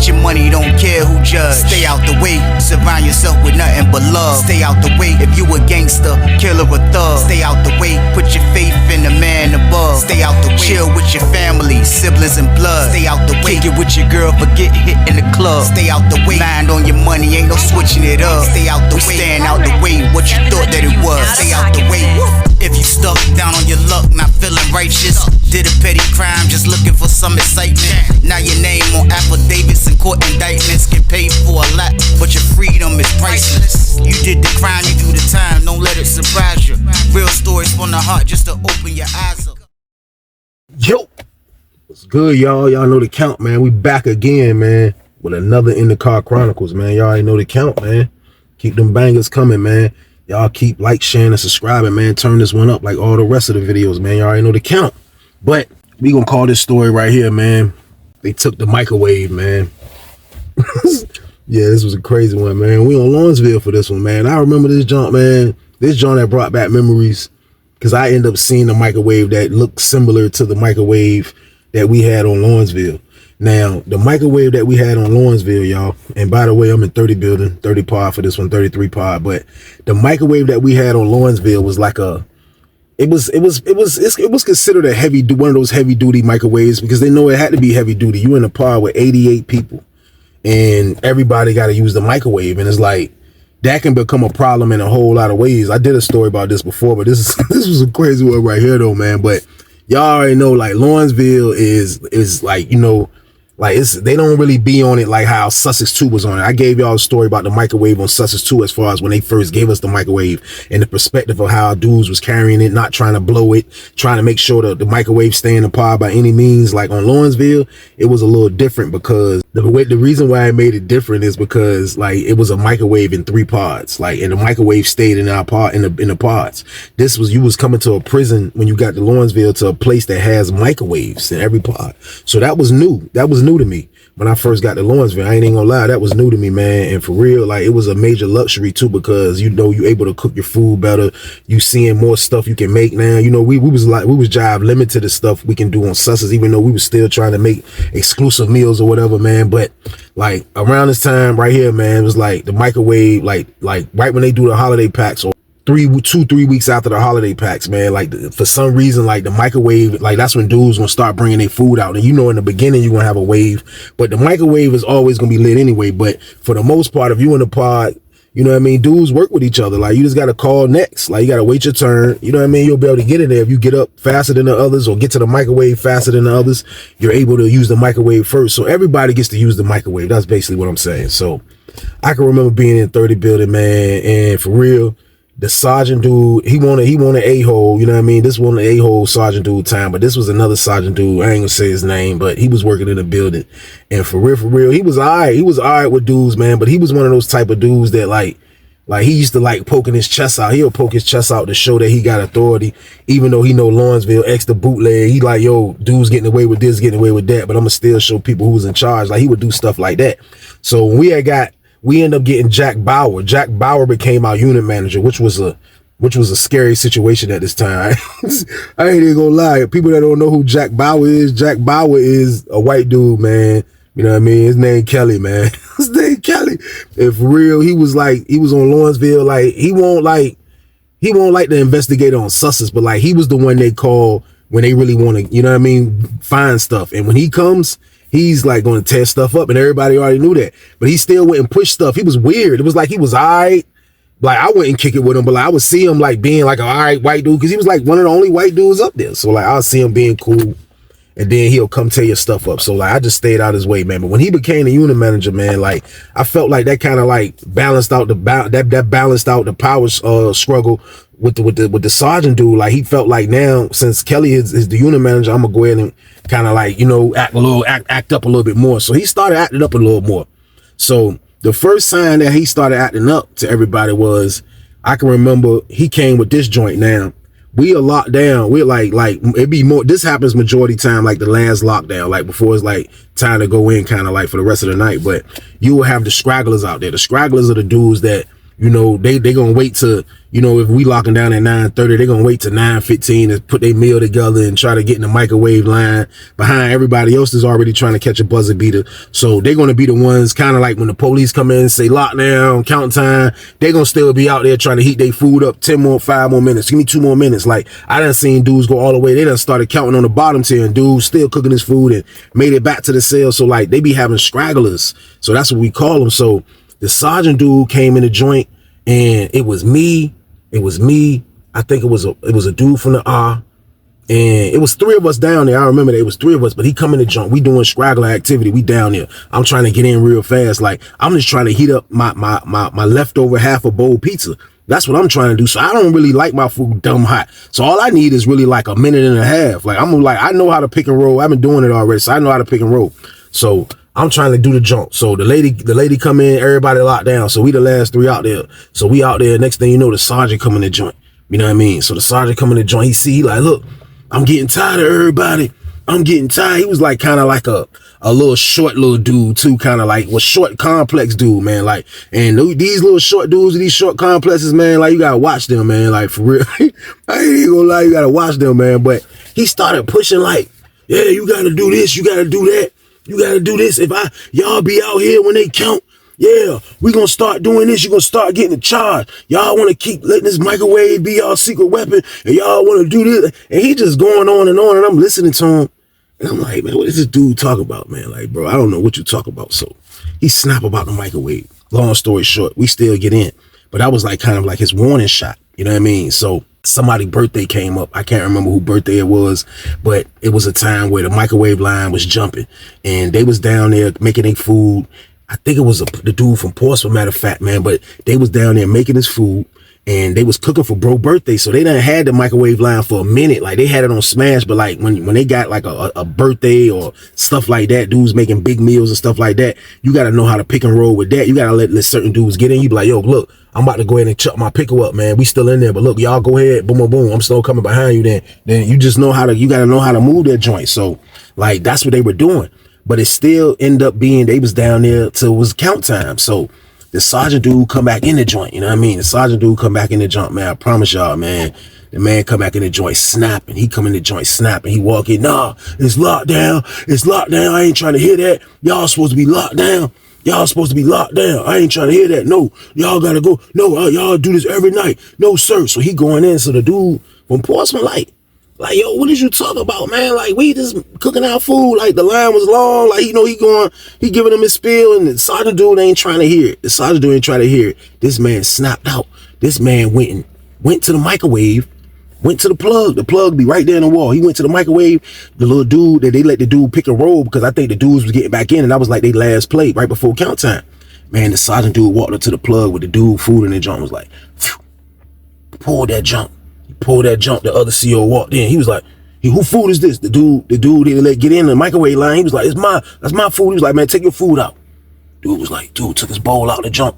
Get your money, don't care who judge. Stay out the way, surround yourself with nothing but love. Stay out the way, if you a gangster, killer or thug. Stay out the way, put your faith in the man above. Stay out the way, chill with your family, siblings and blood. Stay out the way, kick it with your girl, forget hit in the club. Stay out the way, mind on your money, ain't no switching it up. Stay out the way, stand out the way, what you thought that it was. Stay out the way. If you stuck down on your luck, not feeling righteous, did a petty crime, just looking for some excitement. Now your name on affidavits and court indictments, get paid for a lot, but your freedom is priceless. You did the crime, you do the time, don't let it surprise you. Real stories from the heart, just to open your eyes up. Yo, what's good, y'all? Y'all know the count, man. We back again, man, with another In the Car Chronicles, man. Y'all already know the count, man. Keep them bangers coming, man. Y'all keep like, sharing, and subscribing, man. Turn this one up like all the rest of the videos, man. Y'all already know the count. But we gonna call this story right here, man. They took the microwave, man. Yeah, this was a crazy one, man. We on Lawrenceville for this one, man. I remember this jaunt, man. This jaunt that brought back memories, because I ended up seeing a microwave that looked similar to the microwave that we had on Lawrenceville. Now, the microwave that we had on Lawrenceville, y'all, and by the way, I'm in 30 building, 30 pod for this one, 33 pod, but the microwave that we had on Lawrenceville was like a, it was considered a one of those heavy duty microwaves, because they know it had to be heavy duty. You in a pod with 88 people and everybody got to use the microwave. And it's like, that can become a problem in a whole lot of ways. I did a story about this before, but this was a crazy one right here though, man. But y'all already know, like, Lawrenceville is like, you know, like, they don't really be on it like how Sussex 2 was on it. I gave y'all a story about the microwave on Sussex 2 as far as when they first gave us the microwave, and the perspective of how dudes was carrying it, not trying to blow it, trying to make sure that the microwave stay in the pod by any means. Like on Lawrenceville, it was a little different, because the reason why I made it different is because, like, it was a microwave in 3 pods, like, and the microwave stayed in our pod, in the pods. This was, you was coming to a prison when you got to Lawrenceville, to a place that has microwaves in every pod. So that was new. That was new to me when I first got to Lawrenceville. I ain't even gonna lie, that was new to me, man. And for real, like, it was a major luxury too, because, you know, you able to cook your food better. You seeing more stuff you can make now. You know, we was jive limited to stuff we can do on Sussex, even though we was still trying to make exclusive meals or whatever, man. But like around this time right here, man, it was like the microwave, like right when they do the holiday packs, or 3 weeks after the holiday packs, man, like for some reason, like the microwave, like that's when dudes gonna start bringing their food out. And you know, in the beginning you're gonna have a wave, but the microwave is always gonna be lit anyway. But for the most part, if you in the pod, you know what I mean, dudes work with each other. Like, you just gotta call next, like, you gotta wait your turn. You know what I mean? You'll be able to get in there if you get up faster than the others, or get to the microwave faster than the others. You're able to use the microwave first, so everybody gets to use the microwave. That's basically what I'm saying. So I can remember being in 30 building, man, and for real, the sergeant dude, he wanted a-hole, you know what I mean? This wasn't an a-hole sergeant dude time, but this was another sergeant dude. I ain't gonna say his name, but he was working in the building. And for real, he was all right. He was all right with dudes, man, but he was one of those type of dudes that like he used to like poking his chest out. He'll poke his chest out to show that he got authority, even though he know Lawrenceville, X the bootleg. He like, yo, dudes getting away with this, getting away with that, but I'm gonna still show people who was in charge. Like, he would do stuff like that. So when we ended up getting Jack Bauer. Jack Bauer became our unit manager, which was a scary situation at this time. I ain't even gonna lie. People that don't know who Jack Bauer is a white dude, man. You know what I mean? His name Kelly, man. His name Kelly. And for real, he was on Lawrenceville. Like, he won't like the investigator on Sussex, but like, he was the one they call when they really want to, you know what I mean, find stuff. And when he comes, he's like going to tear stuff up, and everybody already knew that. But he still went and pushed stuff. He was weird. It was like he was all right. Like, I wouldn't kick it with him, but like, I would see him like being like an all right white dude, because he was like one of the only white dudes up there. So like, I'll see him being cool, and then he'll come tear your stuff up. So like, I just stayed out his way, man. But when he became the unit manager, man, like, I felt like that kind of like balanced out that balanced out the power struggle with the sergeant dude. Like, he felt like, now since Kelly is the unit manager, I'm gonna go ahead and kind of like, you know, act up a little bit more. So he started acting up a little more. So the first sign that he started acting up to everybody was, I can remember he came with this joint. Now, we are locked down. We're like it be more, this happens majority time, like the last lockdown, like before it's like time to go in, kind of like for the rest of the night. But you will have the scragglers out there. The scragglers are the dudes that you know, they gonna wait to, you know, if we locking down at 9:30, they gonna wait to 9:15 to put their meal together and try to get in the microwave line behind everybody else that's already trying to catch a buzzer beater. So they're gonna be the ones kind of like when the police come in and say lockdown, count time, they're gonna still be out there trying to heat their food up 5 more minutes. Give me 2 more minutes. Like, I done seen dudes go all the way. They done started counting on the bottom tier and dudes still cooking his food and made it back to the cell. So like, they be having stragglers. So that's what we call them. So the sergeant dude came in the joint and it was me. I think it was a dude from the R, and it was 3 of us down there. I remember that it was 3 of us, but he come in the joint. We doing straggler activity. We down there. I'm trying to get in real fast. Like, I'm just trying to heat up my leftover half a bowl pizza. That's what I'm trying to do. So I don't really like my food dumb hot. So all I need is really like a minute and a half. Like, I know how to pick and roll. I've been doing it already, so I know how to pick and roll. So I'm trying to do the jump. So the lady come in, everybody locked down. So we the last 3 out there. So we out there. Next thing you know, the sergeant come in the joint. You know what I mean? So the sergeant come in the joint. He like, look, I'm getting tired of everybody. I'm getting tired. He was like kind of like a little short little dude too, kind of like was short complex dude, man. Like, and these little short dudes, these short complexes, man, like you gotta watch them, man. Like, for real. I ain't gonna lie, you gotta watch them, man. But he started pushing like, yeah, you gotta do this, you gotta do that. You gotta do this. If y'all be out here when they count, yeah, we gonna start doing this. You gonna start getting a charge. Y'all wanna keep letting this microwave be y'all secret weapon, and y'all wanna do this. And he just going on, and I'm listening to him. And I'm like, man, what is this dude talking about, man? Like, bro, I don't know what you talk about. So he snap about the microwave. Long story short, we still get in. But that was like kind of like his warning shot. You know what I mean? So somebody's birthday came up. I can't remember whose birthday it was, but it was a time where the microwave line was jumping and they was down there making their food. I think it was the dude from Portsmouth, matter of fact, man, but they was down there making his food and they was cooking for bro birthday. So they done had the microwave line for a minute. Like, they had it on smash, but like when they got like a birthday or stuff like that, dudes making big meals and stuff like that, you got to know how to pick and roll with that. You got to let certain dudes get in. You be like, yo, look, I'm about to go ahead and chuck my pickle up, man. We still in there, but look, y'all go ahead, boom, boom, boom. I'm still coming behind you. Then you just know you got to know how to move that joint. So like, that's what they were doing, but it still ended up being, they was down there till it was count time. So the sergeant dude come back in the joint, you know what I mean? The sergeant dude come back in the joint, man. I promise y'all, man. The man come back in the joint snapping. He come in the joint snapping. He walk in, nah, it's locked down. It's locked down. I ain't trying to hear that. Y'all supposed to be locked down. Y'all supposed to be locked down. I ain't trying to hear that. No, y'all gotta go. No, y'all do this every night. No, sir. So he going in. So the dude from Portsmouth, like, yo, what did you talk about, man? Like, we just cooking our food. Like, the line was long. Like, you know, he giving him his spiel, and the sergeant dude ain't trying to hear it. The sergeant dude ain't trying to hear it. This man snapped out. This man went to the microwave, went to the plug. The plug be right there in the wall. He went to the microwave. The little dude, they let the dude pick and roll because I think the dudes was getting back in, and that was like they last play right before count time. Man, the sergeant dude walked up to the plug with the dude food in the jump, was like, phew, pull that jump. Pull that jump. The other CO walked in. He was like, who food is this? The dude he let get in the microwave line. He was like, that's my food. He was like, man, take your food out. Dude took his bowl out the jump.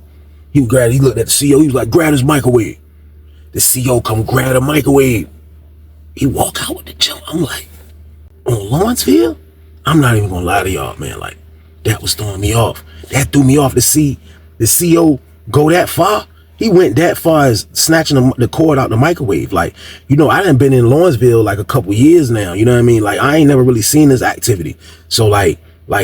He looked at the CO. He was like, grab his microwave. The CO come grab the microwave. He walk out with the jump. I'm like, on Lawrenceville? I'm not even gonna lie to y'all, man. Like, that was throwing me off. That threw me off to see the CO go that far. He went that far as snatching the cord out the microwave. Like, you know, I done been in Lawrenceville like a couple years now. You know what I mean? Like, I ain't never really seen this activity. So like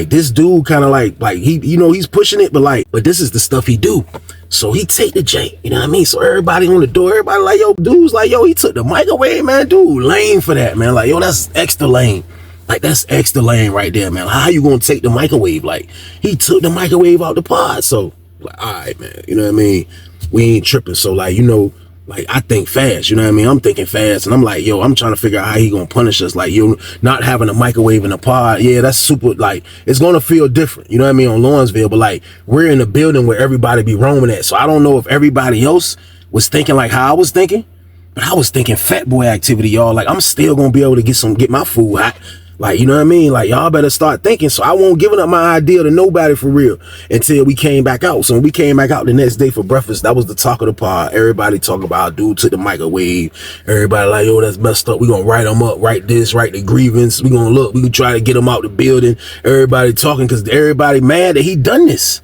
this dude kind of like he, you know, he's pushing it, but this is the stuff he do. So he take the jank, you know what I mean? So everybody on the door, everybody like, yo, dude's like, yo, he took the microwave, man. Dude, lame for that, man. Like, yo, that's extra lame. Like, that's extra lame right there, man. How you gonna take the microwave? Like, he took the microwave out the pod. So like, all right, man, you know what I mean? We ain't tripping. So like, you know, like, I think fast, you know what I mean? I'm thinking fast, and I'm like, yo, I'm trying to figure out how he gonna punish us. Like, you not having a microwave in the pod, yeah, that's super, like, it's gonna feel different, you know what I mean, on Lawrenceville, but like, we're in a building where everybody be roaming at, so I don't know if everybody else was thinking like how I was thinking, but I was thinking fat boy activity, y'all. Like, I'm still gonna be able to get my food hot. Like, you know what I mean? Like, y'all better start thinking. So I won't giving up my idea to nobody for real until we came back out. So when we came back out the next day for breakfast, that was the talk of the pod. Everybody talking about dude took the microwave. Everybody like, yo, that's messed up. We gonna write them up, write the grievance. We gonna try to get them out the building. Everybody talking because everybody mad that he done this.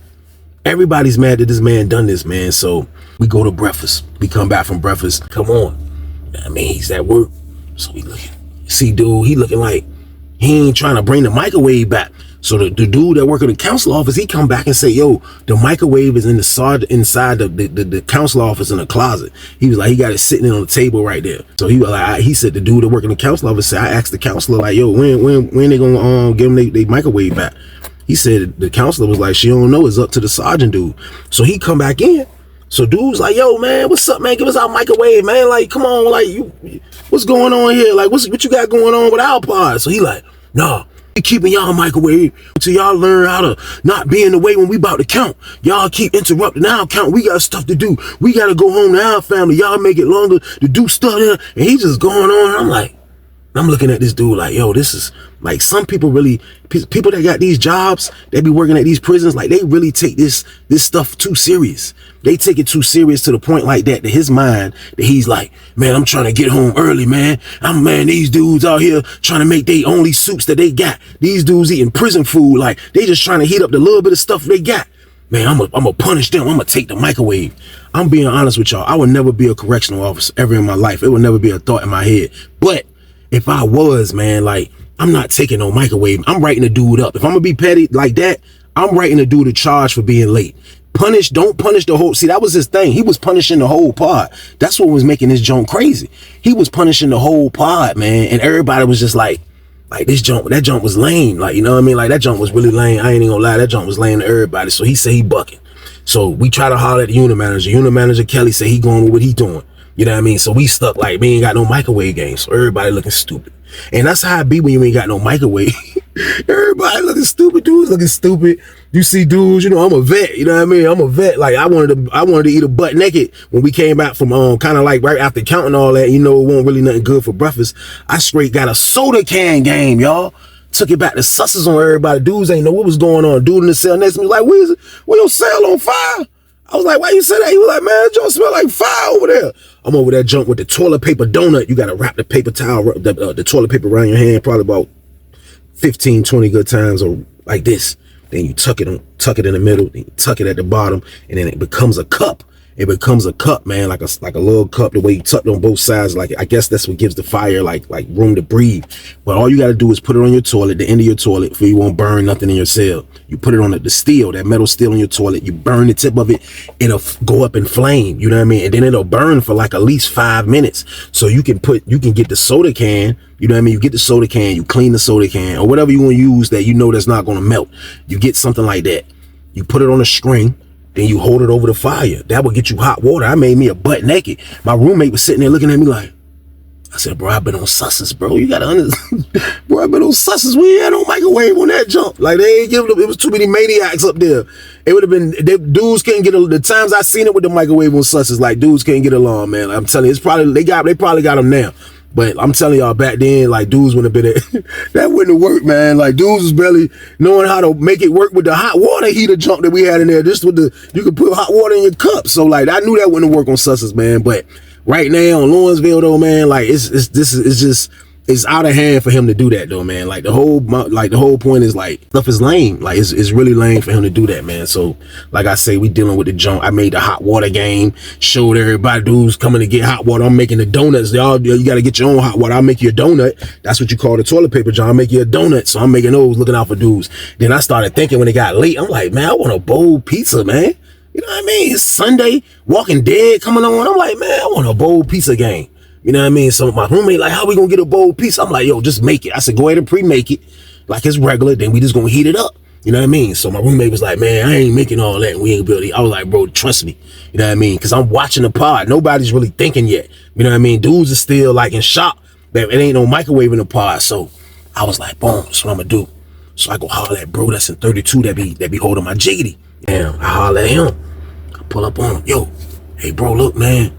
Everybody's mad that this man done this, man. So we go to breakfast. We come back from breakfast. Come on. I mean, he's at work. So we looking. See, dude, he looking like he ain't trying to bring the microwave back. So the dude that work in the council office, he come back and say, yo, the microwave is inside the council office in the closet. He was like, he got it sitting on the table right there. So he was like, he said, the dude that work in the council office said, I asked the counselor, like, yo, when they gonna give them they microwave back? He said the counselor was like, she don't know, it's up to the sergeant dude. So he come back in. So dude's like, yo, man, what's up, man? Give us our microwave, man. Like, come on, like, what's going on here? Like, what you got going on with our pod? So he like, nah, we keeping y'all microwave until y'all learn how to not be in the way when we about to count. Y'all keep interrupting our count. We got stuff to do. We got to go home to our family. Y'all make it longer to do stuff there. And he just going on. I'm like, I'm looking at this dude like, yo, this is like, some people really, people that got these jobs, they be working at these prisons, like they really take this stuff too serious. They take it too serious to the point like that, to his mind, that he's like, man, I'm trying to get home early, man. Man, these dudes out here trying to make they only soups that they got. These dudes eating prison food, like they just trying to heat up the little bit of stuff they got. Man, I'm gonna punish them. I'm gonna take the microwave. I'm being honest with y'all. I would never be a correctional officer ever in my life. It would never be a thought in my head. But if I was, man, like, I'm not taking no microwave. I'm writing the dude up. If I'm gonna be petty like that, I'm writing the dude a charge for being late. Don't punish the whole, see, that was his thing. He was punishing the whole pod. That's what was making this joint crazy. He was punishing the whole pod, man. And everybody was just like that jump was lame. Like, you know what I mean? Like, that jump was really lame. I ain't even gonna lie, that jump was lame to everybody. So he said he bucking. So we try to holler at the unit manager. Unit manager Kelly said he going with what he doing. You know what I mean? So we stuck like, we ain't got no microwave game. So everybody looking stupid. And that's how it be when you ain't got no microwave. Everybody looking stupid. Dudes looking stupid. You see dudes, you know, I'm a vet. You know what I mean? I'm a vet. Like, I wanted to eat a butt naked when we came back from kind of like right after counting all that. You know, it wasn't really nothing good for breakfast. I straight got a soda can game, y'all. Took it back to susses on everybody. Dudes ain't know what was going on. Dude in the cell next to me was like, where your cell on fire? I was like, why you say that? He was like, man, it don't smell like fire over there. I'm over there junk with the toilet paper donut. You got to wrap the paper towel, the toilet paper around your hand probably about 15, 20 good times, or like this. Then you tuck it in the middle, then you tuck it at the bottom, and then it becomes a cup. It becomes a cup, man, like a little cup, the way you tuck it on both sides. Like, I guess that's what gives the fire like room to breathe. But all you got to do is put it on your toilet, the end of your toilet, before you won't burn nothing in your cell. You put it on the steel, that metal steel on your toilet. You burn the tip of it, it'll go up in flame. You know what I mean? And then it'll burn for like at least 5 minutes. So you can get the soda can. You know what I mean? You get the soda can, you clean the soda can, or whatever you want to use that you know that's not going to melt. You get something like that. You put it on a string. Then you hold it over the fire. That will get you hot water. I made me a butt naked. My roommate was sitting there looking at me like, I said, bro, I've been on susses, bro. You gotta understand. Bro, I've been on susses. We ain't had no microwave on that jump. Like, they ain't giving it was too many maniacs up there. It would have been, dudes couldn't get the times I seen it with the microwave on susses, like, dudes couldn't get along, man. Like, I'm telling you, it's probably, they probably got them now. But I'm telling y'all, back then, like, dudes wouldn't have been that wouldn't have worked, man. Like, dudes was barely knowing how to make it work with the hot water heater jump that we had in there. Just with you could put hot water in your cup. So, like, I knew that wouldn't work on susses, man. But right now in Lawrenceville, though, man, like, it's out of hand for him to do that, though, man. Like, the whole point is, like, stuff is lame. Like, it's really lame for him to do that, man. So, like I say, we dealing with the junk. I made the hot water game, showed everybody dudes coming to get hot water. I'm making the donuts. Y'all, you got to get your own hot water. I'll make you a donut. That's what you call the toilet paper, John. I'll make you a donut. So I'm making those, looking out for dudes. Then I started thinking when it got late, I'm like, man, I want a bowl pizza, man. You know what I mean? It's Sunday, Walking Dead coming on. I'm like, man, I want a bowl pizza game. You know what I mean? So my roommate like, how we gonna get a bowl pizza? I'm like, yo, just make it. I said, go ahead and pre-make it like it's regular. Then we just gonna heat it up. You know what I mean? So my roommate was like, man, I ain't making all that. And we ain't gonna be able to. I was like, bro, trust me. You know what I mean? Because I'm watching the pod. Nobody's really thinking yet. You know what I mean? Dudes are still like in shock that it ain't no microwave in the pod. So I was like, boom, that's what I'm gonna do. So I go holler at bro that's in 32 that be holding my jiggity. Damn, I holler at him. I pull up on him. Yo, hey bro, look, man.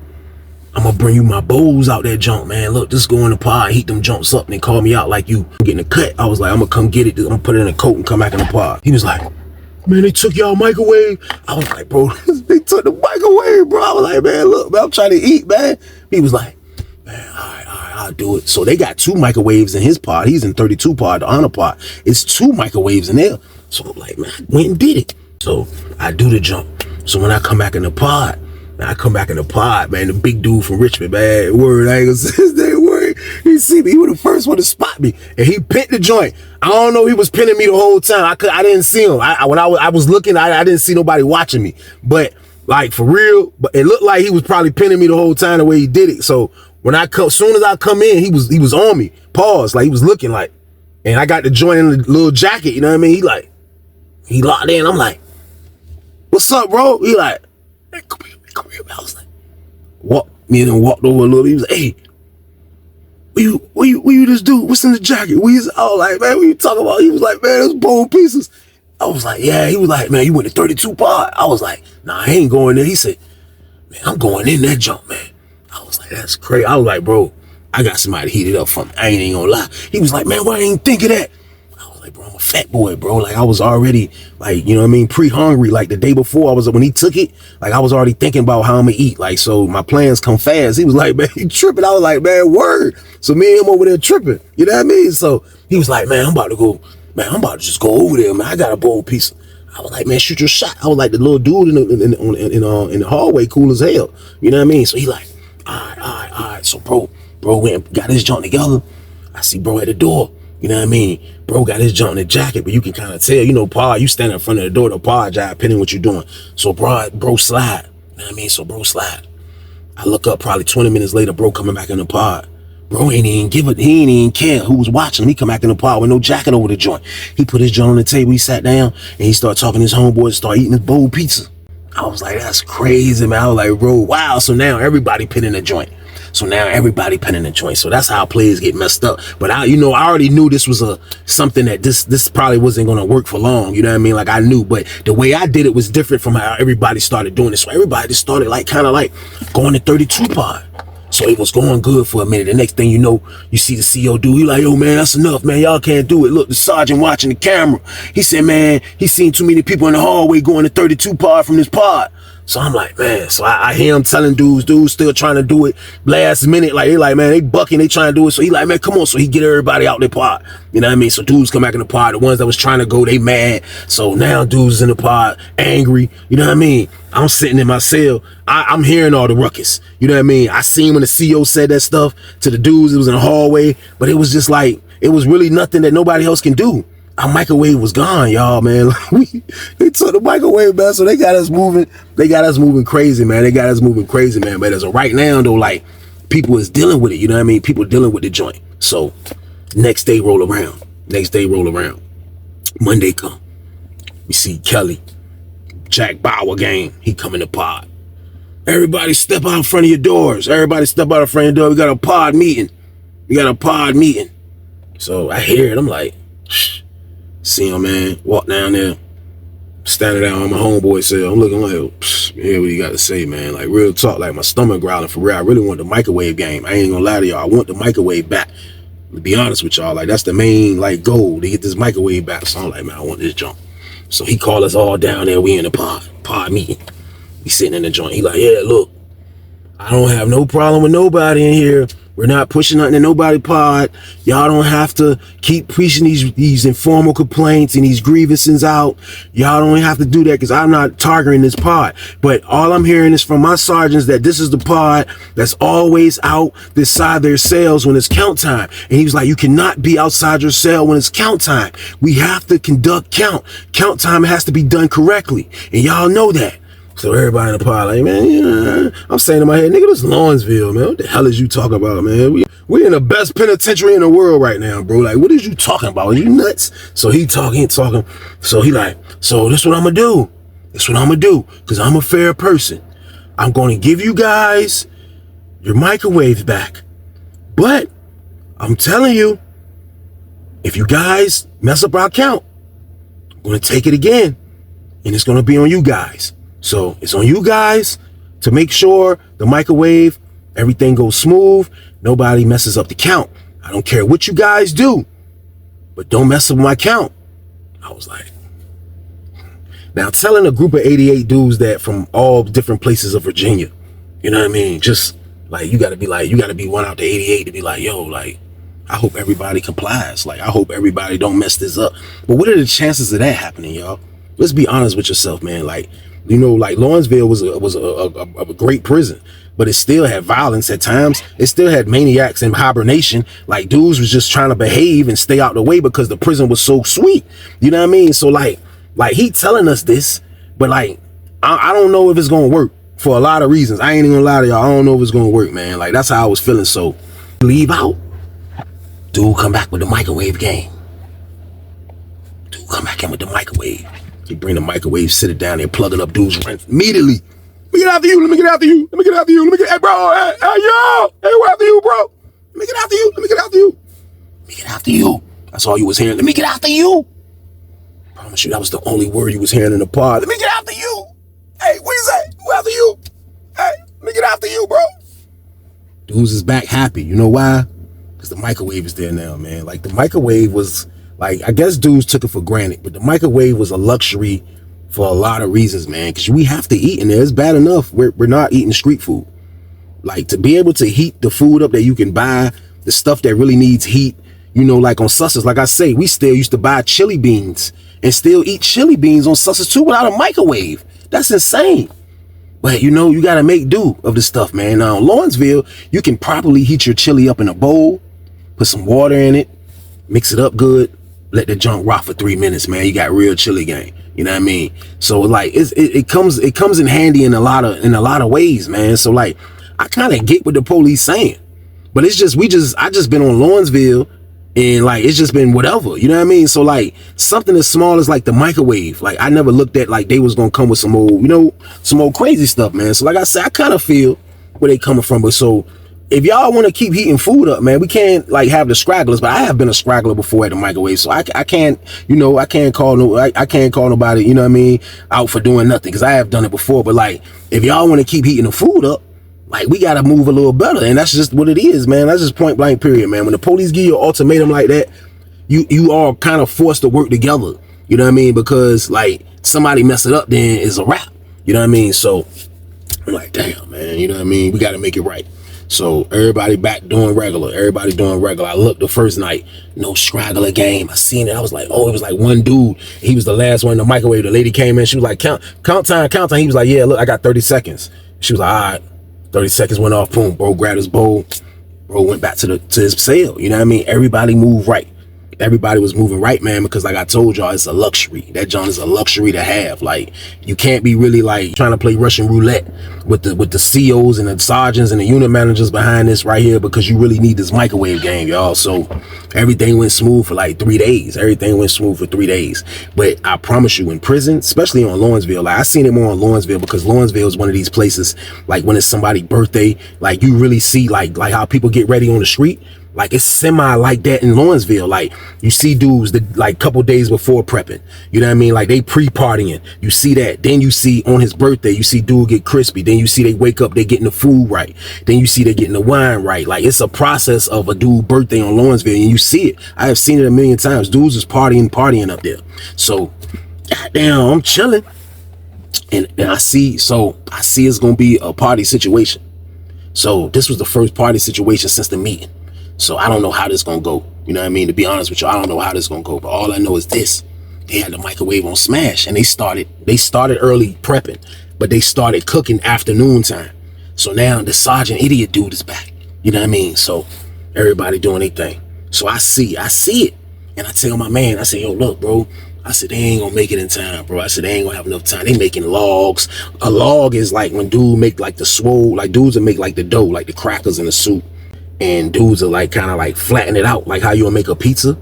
I'm gonna bring you my bowls out that junk, man. Look, just go in the pod, heat them jumps up, and then call me out like you getting a cut. I was like, I'm gonna come get it. I'm gonna put it in a coat and come back in the pod. He was like, man, they took y'all microwave. I was like, bro, they took the microwave, bro. I was like, man, look, man, I'm trying to eat, man. He was like, man, all right, I'll do it. So they got 2 microwaves in his pod. He's in 32 pod, the honor pod. It's 2 microwaves in there. So I'm like, man, I went and did it. So I do the jump. So when I come back in the pod, man, the big dude from Richmond, man, word, I ain't gonna say his name, word. He see me, he was the first one to spot me, and he pinned the joint. I don't know, he was pinning me the whole time. I didn't see him. When I was looking, I didn't see nobody watching me. But like for real, but it looked like he was probably pinning me the whole time the way he did it. So when soon as I come in, he was on me. Pause, like he was looking like, and I got the joint in the little jacket. You know what I mean? He locked in. I'm like, what's up, bro? He like, hey, come here. I was like, walked over a little. He was like, hey, what you just do? What's in the jacket? I was like, man, what you talking about? He was like, man, those bold pieces. I was like, yeah. He was like, man, you went to 32 pod. I was like, nah, I ain't going there. He said, man, I'm going in that jump, man. I was like, that's crazy. I was like, bro, I got somebody heated up for me. I ain't even gonna lie. He was like, man, why I ain't think of that? I was like, bro, I'm a fat boy, bro. Like I was already like, you know what I mean, pre-hungry. Like the day before when he took it, like I was already thinking about how I'm gonna eat. Like, so my plans come fast. He was like, man, you tripping? I was like, man, word. So me and him over there tripping. You know what I mean? So he was like, man, I'm about to just go over there, man. I got a bold piece. I was like, man, shoot your shot. I was like the little dude in the hallway, cool as hell. You know what I mean? So he like, all right. So bro went and got his junk together. I see bro at the door. You know what I mean? Bro got his junk in the jacket, but you can kind of tell, you know, pod, you stand in front of the door, the pod job, depending what you're doing. So bro slide. You know what I mean? So bro slide. I look up probably 20 minutes later, bro coming back in the pod. Bro he ain't even care who was watching him. He come back in the pod with no jacket over the joint. He put his joint on the table, he sat down, and he started talking to his homeboys, start eating his bowl pizza. I was like, that's crazy, man. I was like, bro, wow. So now everybody pinning the joint. So that's how players get messed up. But I already knew this was something that this probably wasn't gonna work for long. You know what I mean? Like I knew, but the way I did it was different from how everybody started doing it. So everybody just started kind of going to 32 pod. So it was going good for a minute. The next thing you know, you see the CO dude. He like, yo, man, that's enough, man. Y'all can't do it. Look, the sergeant watching the camera. He said, man, he seen too many people in the hallway going to 32 pod from this pod. So I'm like, man. So I hear him telling dudes still trying to do it last minute. Like, they like, man, they bucking, they trying to do it. So he like, man, come on. So he get everybody out their pod. You know what I mean? So dudes come back in the pod. The ones that was trying to go, they mad. So now dudes in the pod, angry. You know what I mean? I'm sitting in my cell. I'm hearing all the ruckus. You know what I mean? I seen when the CO said that stuff to the dudes. It was in the hallway. But it was just like, it was really nothing that nobody else can do. Our microwave was gone, y'all, man. They took the microwave, man. So they got us moving. They got us moving crazy, man. But as of right now, though, like, people is dealing with it. You know what I mean? People dealing with the joint. So next day roll around. Monday come. We see Kelly. Jack Bauer game. He come in the pod. Everybody step out in front of your doors. We got a pod meeting. So I hear it. I'm like, shh. See him, man. Walk down there. Standing down on my homeboy cell. I'm looking like, hear what you got to say, man. Like, real talk. Like, my stomach growling for real. I really want the microwave game. I ain't gonna lie to y'all. I want the microwave back. To be honest with y'all, like, that's the main, like, goal, to get this microwave back. So I'm like, man, I want this junk. So he called us all down there. We in the pod meeting. We sitting in the joint. He like, yeah, look, I don't have no problem with nobody in here. We're not pushing nothing in nobody pod. Y'all don't have to keep preaching these informal complaints and these grievances out. Y'all don't have to do that because I'm not targeting this pod. But all I'm hearing is from my sergeants that this is the pod that's always out this side their cells when it's count time. And he was like, you cannot be outside your cell when it's count time. We have to conduct count. Count time has to be done correctly. And y'all know that. So everybody in the pod like, man, yeah. I'm saying in my head, nigga, this Lawrenceville, man. What the hell is you talking about, man? We in the best penitentiary in the world right now, bro. Like, what is you talking about? Are you nuts? So he talking. So he like, so this what I'm gonna do. Because I'm a fair person. I'm going to give you guys your microwaves back. But I'm telling you, if you guys mess up our count, I'm going to take it again. And it's going to be on you guys. So it's on you guys to make sure the microwave, everything goes smooth. Nobody messes up the count. I don't care what you guys do, but don't mess up my count. I was like, now telling a group of 88 dudes that from all different places of Virginia, you know what I mean? Just like, you got to be one out to 88 to be like, yo, like, I hope everybody complies. Like, I hope everybody don't mess this up. But what are the chances of that happening, y'all? Let's be honest with yourself, man. Like, you know, like Lawrenceville was a great prison, but it still had violence at times. It still had maniacs in hibernation. Like, dudes was just trying to behave and stay out the way because the prison was so sweet. You know what I mean? So like he telling us this, but like, I don't know if it's gonna work for a lot of reasons. I ain't even gonna lie to y'all. I don't know if it's gonna work, man. Like, that's how I was feeling. So leave out. Dude come back with the microwave game. Dude come back in with the microwave. He bring the microwave, sit it down there, plugging up dude's rent immediately. Let me get after you. Let me get after you. Let me get after you. Let me get, hey, bro. Hey, yo. Hey, we're after you, bro. Let me get after you. Let me get after you. Let me get after you. That's all you was hearing. Let me get after you. I promise you, that was the only word you was hearing in the pod. Let me get after you. Hey, what is that? Who after you? Hey, let me get after you, bro. Dudes is back happy. You know why? Because the microwave is there now, man. Like, the microwave was, like, I guess dudes took it for granted, but the microwave was a luxury for a lot of reasons, man. Because we have to eat in there. It's bad enough we're not eating street food. Like, to be able to heat the food up that you can buy, the stuff that really needs heat, you know, like on Sussex, like I say, we still used to buy chili beans and still eat chili beans on Sussex too without a microwave. That's insane. But, you know, you got to make do of the stuff, man. Now, in Lawrenceville, you can properly heat your chili up in a bowl, put some water in it, mix it up good, let the junk rock for 3 minutes, man. You got real chili gang. You know what I mean? So, like, it comes in handy in a lot of ways, man. So, like, I kind of get what the police saying, but it's just I just been on Lawrenceville. And like, it's just been whatever, you know what I mean? So like, something as small as like the microwave, like I never looked at like they was gonna come with some old, you know, some old crazy stuff, man. So like I said, I kind of feel where they coming from. But so if y'all want to keep heating food up, man, we can't like have the scragglers. But I have been a straggler before at the microwave, so I can't, you know, I can't call nobody, you know what I mean, out for doing nothing, because I have done it before. But like, if y'all want to keep heating the food up, like, we gotta move a little better, and that's just what it is, man. That's just point blank period, man. When the police give you an ultimatum like that, you are kind of forced to work together, you know what I mean? Because like, somebody mess it up, then it's a wrap, you know what I mean? So I'm like, damn, man, you know what I mean? We gotta make it right. So everybody back doing regular. Everybody doing regular. I looked the first night, no straggler game. I seen it. I was like, oh, it was like one dude. He was the last one in the microwave. The lady came in. She was like, count time. He was like, yeah, look, I got 30 seconds. She was like, all right. 30 seconds went off. Boom. Bro grabbed his bowl. Bro went back to his cell. You know what I mean? Everybody moved right. Everybody was moving right, man, because like I told y'all, it's a luxury. That John is a luxury to have. Like, you can't be really like trying to play Russian roulette with the COs and the sergeants and the unit managers behind this right here, because you really need this microwave game, y'all. So everything went smooth for like 3 days. Everything went smooth for 3 days. But I promise you, in prison, especially on Lawrenceville, like I seen it more on Lawrenceville, because Lawrenceville is one of these places, like when it's somebody's birthday, like you really see like how people get ready on the street. Like, it's semi like that in Lawrenceville. Like, you see dudes that like couple days before prepping, you know what I mean? Like, they pre-partying. You see that. Then you see on his birthday, you see dude get crispy. Then you see they wake up, they getting the food right. Then you see they getting the wine right. Like, it's a process of a dude birthday on Lawrenceville, and you see it. I have seen it a million times. Dudes is partying up there. So, goddamn, I'm chilling. And I see it's gonna be a party situation. So this was the first party situation since the meeting. So I don't know how this gonna go. You know what I mean? To be honest with you, I don't know how this gonna go. But all I know is this: they had the microwave on smash, and they started early prepping, but they started cooking afternoon time. So now the sergeant idiot dude is back. You know what I mean? So everybody doing their thing. So I see it, and I tell my man, I say, yo, look, bro. I said, they ain't gonna make it in time, bro. I said, they ain't gonna have enough time. They making logs. A log is like when dudes make like the swole, like dudes will make like the dough, like the crackers in the soup. And dudes are like kind of like flatten it out, like how you will make a pizza.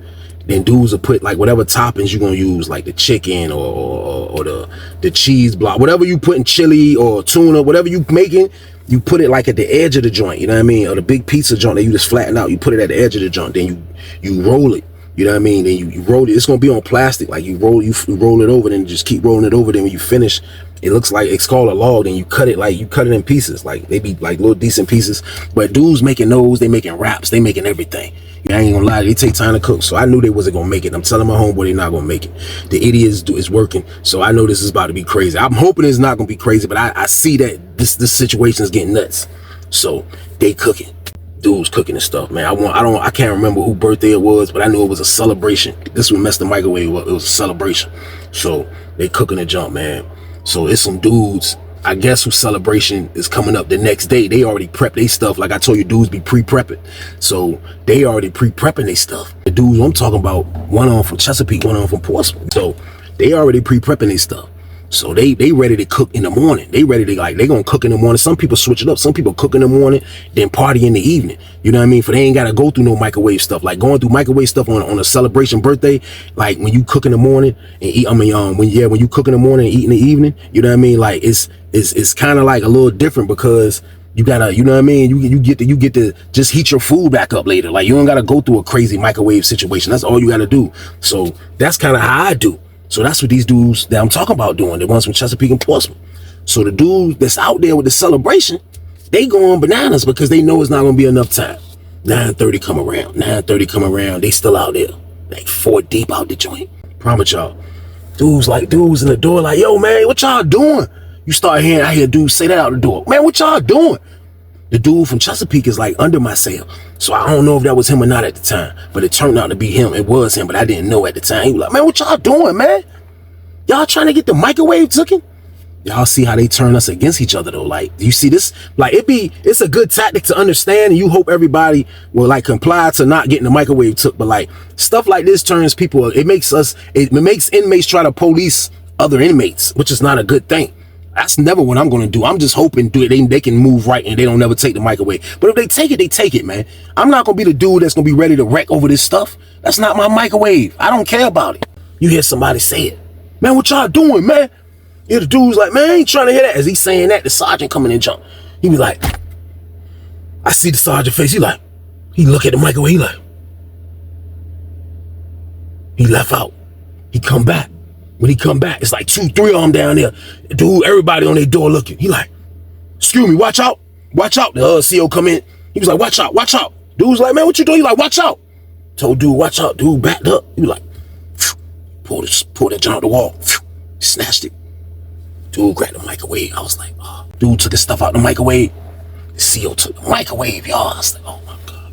Then dudes will put like whatever toppings you're gonna use, like the chicken or the cheese block, whatever you put in chili or tuna, whatever you making, you put it like at the edge of the joint, you know what I mean? Or the big pizza joint that you just flatten out, you put it at the edge of the joint, then you roll it, you know what I mean? Then you roll it. It's gonna be on plastic, like you roll it over, then just keep rolling it over. Then when you finish, it looks like it's called a log. Then you cut it in pieces, like they be like little decent pieces. But dudes making those, they making wraps, they making everything. I ain't gonna lie, they take time to cook. So I knew they wasn't gonna make it. I'm telling my homeboy they not gonna make it. The idiot is working. So I know this is about to be crazy. I'm hoping it's not gonna be crazy, but I see that this situation is getting nuts. So they cooking. Dudes cooking and stuff, man. I can't remember who birthday it was, but I knew it was a celebration. This was Mr. Microwave. It was a celebration. So they cooking the jump, man. So it's some dudes, I guess, whose celebration is coming up the next day. They already prepped their stuff. Like I told you, dudes be pre-prepping. So they already pre-prepping their stuff. The dudes I'm talking about, one on from Chesapeake, one on from Portsmouth. So they already pre-prepping their stuff. So they ready to cook in the morning. They ready to, like, they gonna cook in the morning. Some people switch it up. Some people cook in the morning, then party in the evening. You know what I mean? For they ain't gotta go through no microwave stuff. Like going through microwave stuff on a celebration birthday, like when you cook in the morning and eat, when you cook in the morning and eat in the evening, you know what I mean? Like it's kind of like a little different because you gotta, you know what I mean? You get to just heat your food back up later. Like you don't gotta go through a crazy microwave situation. That's all you gotta do. So that's kind of how I do. So that's what these dudes that I'm talking about doing, the ones from Chesapeake and Portsmouth. So the dudes that's out there with the celebration, they going bananas because they know it's not going to be enough time. 9:30 come around, 9:30 come around, they still out there, like 4 deep out the joint. Promise y'all. Dudes in the door like, yo, man, what y'all doing? You start hearing, I hear dudes say that out the door. Man, what y'all doing? The dude from Chesapeake is like under my cell. So I don't know if that was him or not at the time, but it turned out to be him. It was him, but I didn't know at the time. He was like, man, what y'all doing, man? Y'all trying to get the microwave cooking? Y'all see how they turn us against each other though. Like, you see this? Like it's a good tactic to understand, and you hope everybody will like comply to not getting the microwave took. But like stuff like this turns people, it makes inmates try to police other inmates, which is not a good thing. That's never what I'm going to do. I'm just hoping they can move right and they don't never take the microwave. But if they take it, man. I'm not going to be the dude that's going to be ready to wreck over this stuff. That's not my microwave. I don't care about it. You hear somebody say it. Man, what y'all doing, man? Yeah, the dude's like, man, I ain't trying to hear that. As he's saying that, the sergeant coming in jump. He be like, I see the sergeant face. He look at the microwave. He like, he left out. He come back. When he come back, it's like 2, 3 of them down there. Dude, everybody on their door looking. He like, excuse me, watch out. Watch out. The CO come in. He was like, watch out, watch out. Dude's like, man, what you doing? He like, watch out. Told dude, watch out. Dude backed up. He was like, pull that joint out the wall. Snatched it. Dude grabbed the microwave. I was like, oh. Dude took his stuff out the microwave. The CO took the microwave, y'all. I was like, oh my God.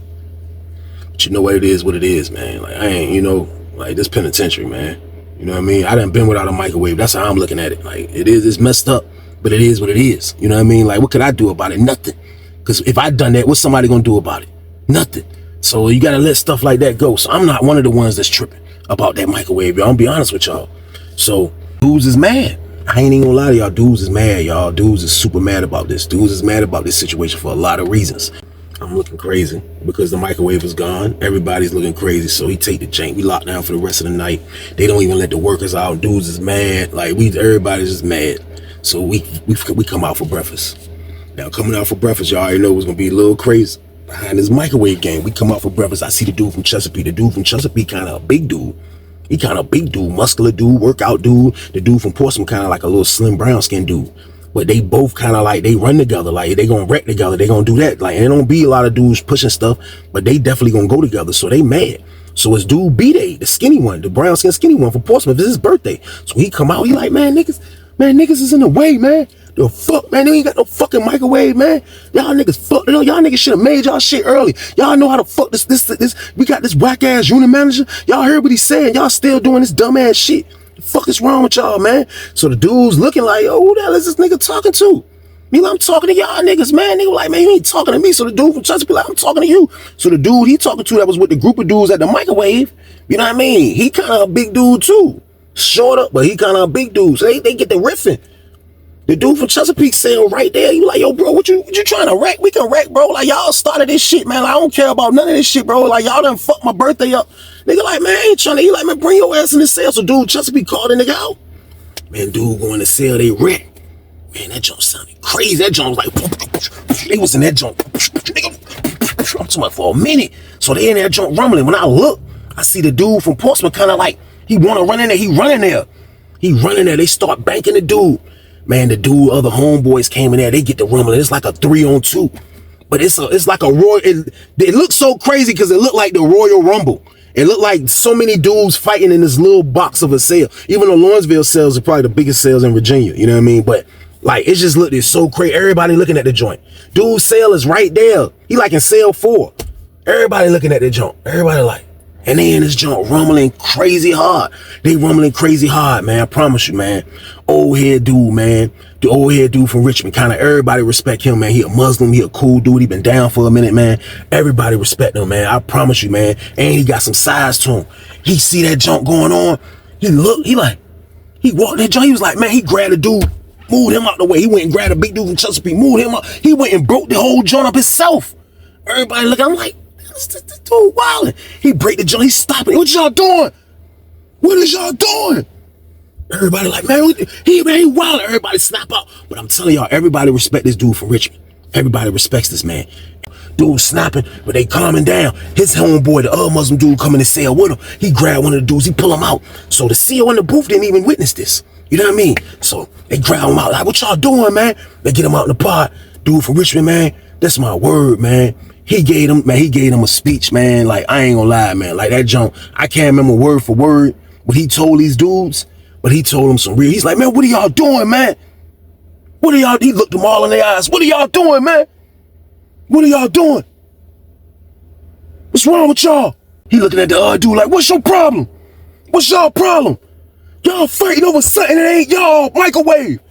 But you know what it is, man. Like, I ain't, like this penitentiary, man. You know what I mean? I done been without a microwave. That's how I'm looking at it. Like, it's messed up, but it is what it is. You know what I mean? Like, what could I do about it? Nothing. Because if I done that, what's somebody gonna do about it? Nothing. So you gotta let stuff like that go. So I'm not one of the ones that's tripping about that microwave, y'all. I'm be honest with y'all. So dudes is mad. I ain't even gonna lie to y'all. Dudes is mad, y'all. Dudes is super mad about this. Dudes is mad about this situation for a lot of reasons. I'm looking crazy because the microwave is gone. Everybody's looking crazy, so he take the jank. We locked down for the rest of the night. They don't even let the workers out. Dudes is mad. Like everybody's just mad. So we come out for breakfast. Now coming out for breakfast, y'all already know it's gonna be a little crazy behind this microwave game. We come out for breakfast. I see the dude from Chesapeake. The dude from Chesapeake kind of a big dude. He kind of big dude, muscular dude, workout dude. The dude from Portsmouth kind of like a little slim brown skin dude. But they both kind of like, they run together. Like, they gonna wreck together. They gonna do that. Like, and there don't be a lot of dudes pushing stuff, but they definitely gonna go together. So they mad. So it's dude B-Day, the skinny one, the brown skin skinny one from Portsmouth. It's his birthday. So he come out, he like, man, niggas is in the way, man. The fuck, man, they ain't got no fucking microwave, man. Y'all niggas fuck, y'all niggas should have made y'all shit early. Y'all know how to fuck this. We got this whack ass unit manager. Y'all heard what he said. Y'all still doing this dumb ass shit. The fuck is wrong with y'all, man? So the dude's looking like, oh, who the hell is this nigga talking to? Me like, I'm talking to y'all niggas, man. Nigga like, man, you ain't talking to me. So the dude from Chesapeake like, I'm talking to you. So the dude he talking to that was with the group of dudes at the microwave, you know what I mean? He kind of a big dude too. Shorter, but he kind of a big dude. So they get the riffing. The dude from Chesapeake saying right there, you like, yo, bro, what you trying to wreck? We can wreck, bro. Like, y'all started this shit, man. Like, I don't care about none of this shit, bro. Like, y'all done fucked my birthday up. Nigga like, man, I ain't trying to. He like, man, bring your ass in the cell. So dude Chesapeake called the nigga out. Man, dude going to cell, they wreck. Man, that jump sounded crazy. That jump was like, they was in that jump. I'm talking about for a minute. So they in that jump rumbling. When I look, I see the dude from Portsmouth kind of like, he want to run in there. He running there. He running there. They start banking the dude. Man, the dude, other homeboys came in there. They get the rumbling. It's like a 3-on-2. But it's like a Royal. It looks so crazy because it looked like the Royal Rumble. It looked like so many dudes fighting in this little box of a cell. Even though Lawrenceville cells are probably the biggest cells in Virginia. You know what I mean? But Like, it just looked so crazy. Everybody looking at the joint. Dude's cell is right there. He like in cell 4. Everybody looking at the joint. Everybody like, and they in this joint rumbling crazy hard. They rumbling crazy hard, man. I promise you, man. Old head dude, man. The old head dude from Richmond. Kind of everybody respect him, man. He a Muslim. He a cool dude. He been down for a minute, man. Everybody respect him, man. I promise you, man. And he got some size to him. He see that junk going on. He looked, he walked that joint. He was like, man, he grabbed a dude, moved him out the way. He went and grabbed a big dude from Chesapeake, moved him up. He went and broke the whole joint up himself. Everybody look, I'm like, this dude wildin'. He break the joint, he stopping. What y'all doing? What is y'all doing? Everybody like, man, he wildin'. Everybody snap out. But I'm telling y'all, everybody respect this dude from Richmond. Everybody respects this man. Dude snapping, but they calming down. His homeboy, the other Muslim dude coming to cell with him, he grabbed one of the dudes, he pull him out. So the CO in the booth didn't even witness this. You know what I mean? So they grab him out, like, what y'all doing, man? They get him out in the pod. Dude from Richmond, man, that's my word, man. He gave him a speech, man. Like, I ain't gonna lie, man. Like, that junk, I can't remember word for word what he told these dudes, but he told them some real. He's like, man, what are y'all doing, man? What are y'all, he looked them all in their eyes. What are y'all doing, man? What are y'all doing? What's wrong with y'all? He looking at the other dude like, what's your problem? What's y'all problem? Y'all fighting over something that ain't y'all microwave.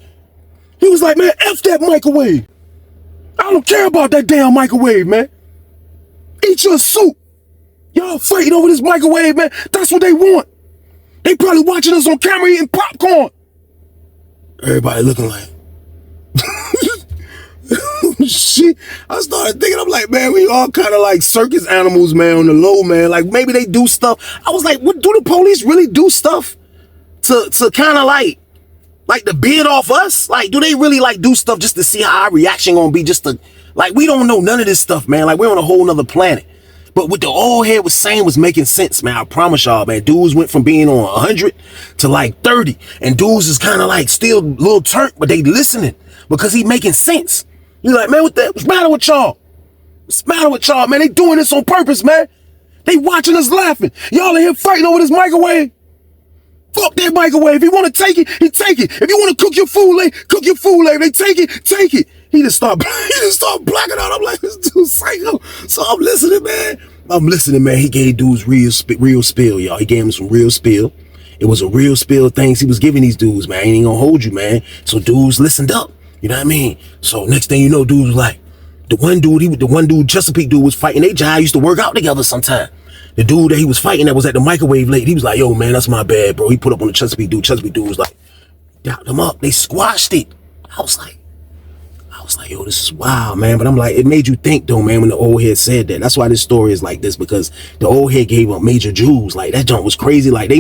He was like, man, F that microwave. I don't care about that damn microwave, man. Eat your soup. Y'all fighting over this microwave, man. That's what they want. They probably watching us on camera eating popcorn. Everybody looking like, shit. I started thinking, I'm like, man, we all kind of like circus animals, man, on the low, man. Like, maybe they do stuff. I was like, what, do the police really do stuff to kind of like to bid off us? Like, do they really like do stuff just to see how our reaction gonna be? Just to, like, we don't know none of this stuff, man. Like, we're on a whole nother planet. But what the old head was saying was making sense, man. I promise y'all, man. Dudes went from being on 100 to like 30. And dudes is kind of like still a little turnt, but they listening because he making sense. You like, man, what's the matter with y'all? What's the matter with y'all, man? They doing this on purpose, man. They watching us laughing. Y'all in here fighting over this microwave. Fuck that microwave. If you want to take it, he take it. If you want to cook your food late, cook your food late. They take it, take it. He just start blacking out. I'm like, this dude's psycho. So I'm listening, man. He gave dudes real spill, y'all. He gave him some real spill. It was a real spill things he was giving these dudes, man. I ain't gonna hold you, man. So dudes listened up. You know what I mean? So next thing you know, dudes was like, the one dude, Chesapeake dude was fighting. They just used to work out together sometime. The dude that he was fighting that was at the microwave late, he was like, yo, man, that's my bad, bro. He put up on the Chesapeake dude. Chesapeake dude was like, doubt him up. They squashed it. I was like, yo, this is wild, man. But I'm like, it made you think, though, man, when the old head said that. That's why this story is like this, because the old head gave up major jewels. Like, that junk was crazy. Like,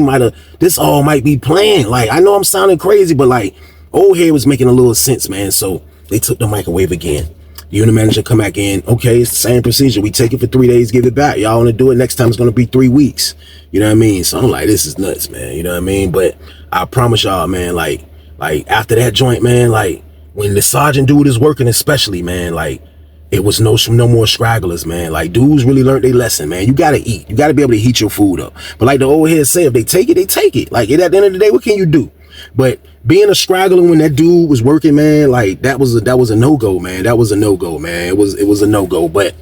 this all might be planned. Like, I know I'm sounding crazy, but like, old head was making a little sense, man. So they took the microwave again. The unit manager come back in. Okay, it's the same procedure. We take it for 3 days, give it back. Y'all want to do it? Next time it's going to be 3 weeks. You know what I mean? So I'm like, this is nuts, man. You know what I mean? But I promise y'all, man, like after that joint, man, like when the sergeant dude is working, especially, man, like it was no more stragglers, man. Like dudes really learned their lesson, man. You got to eat. You got to be able to heat your food up. But like the old head said, if they take it, they take it. Like at the end of the day, what can you do? But being a straggler when that dude was working, man, like that was a no-go, man. That was a no-go, man. It was a no-go. But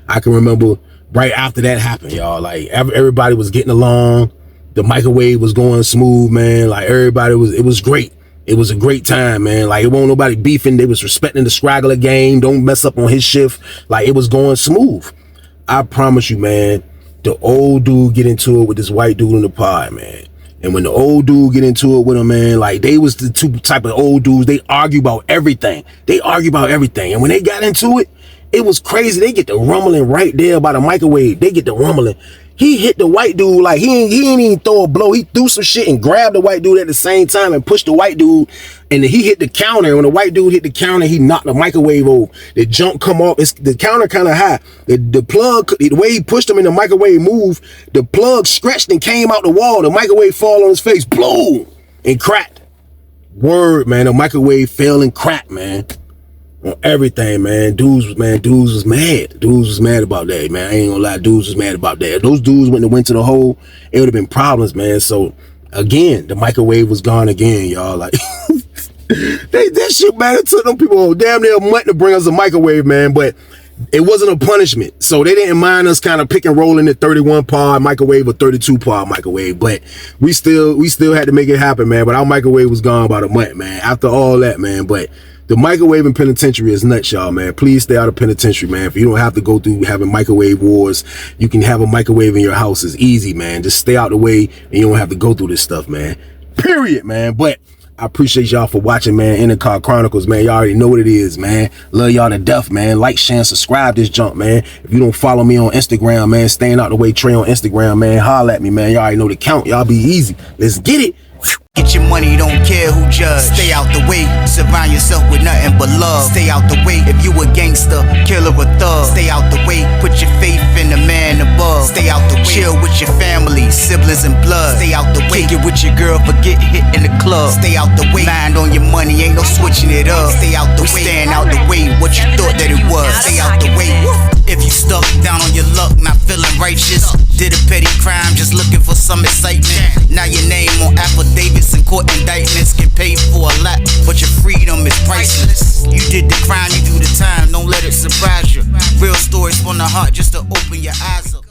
I can remember right after that happened, y'all, like everybody was getting along. The microwave was going smooth, man. Like it was great. It was a great time, man. Like it wasn't nobody beefing. They was respecting the straggler game. Don't mess up on his shift. Like it was going smooth. I promise you, man, the old dude get into it with this white dude in the pod, man. And when the old dude get into it with him, man, like they was the two type of old dudes. They argue about everything. And when they got into it, it was crazy. They get the rumbling right there by the microwave. They get the rumbling. He hit the white dude like he ain't even throw a blow. He threw some shit and grabbed the white dude at the same time and pushed the white dude. And then he hit the counter. When the white dude hit the counter, he knocked the microwave over. The jump come off. The counter kind of high. The plug, the way he pushed him in the microwave moved, the plug scratched and came out the wall. The microwave fall on his face. Bloom! And cracked. Word, man. The microwave fell and cracked, man. On everything, man. Dudes was mad. Dudes was mad about that, man. I ain't gonna lie. Dudes was mad about that. If those dudes went to the hole, it would have been problems, man. So again, the microwave was gone again, y'all. Like That shit, man, it took them people damn near a month to bring us a microwave, man, but it wasn't a punishment. So they didn't mind us kind of pick and rolling the 31 pod microwave or 32 pod microwave, but we still had to make it happen, man. But our microwave was gone about a month, man, after all that, man. But the microwave in penitentiary is nuts, y'all, man. Please stay out of penitentiary, man. If you don't have to go through having microwave wars, you can have a microwave in your house. It's easy, man. Just stay out the way and you don't have to go through this stuff, man. Period, man. But I appreciate y'all for watching, man. In the Car Chronicles, man. Y'all already know what it is, man. Love y'all to death, man. Like, share, and subscribe this junk, man. If you don't follow me on Instagram, man, staying out the way Trey on Instagram, man, holla at me, man. Y'all already know the count. Y'all be easy. Let's get it. Get your money, don't care who judge. Stay out the way, surround yourself with nothing but love. Stay out the way if you a gangster, killer or thug. Stay out the way, put your faith in the man above. Stay out the way, chill with your family, siblings and blood. Stay out the way, kick it with your girl, forget hit in the club. Stay out the way, mind on your money, ain't no switching it up. Stay out the way, stand out the way, what you thought that it was. Stay out the way. If you stuck down on your luck, not feeling righteous, did a petty crime, just looking for some excitement. Now your name on affidavits and court indictments, get paid for a lot, but your freedom is priceless. You did the crime, you do the time, don't let it surprise you. Real stories from the heart, just to open your eyes up.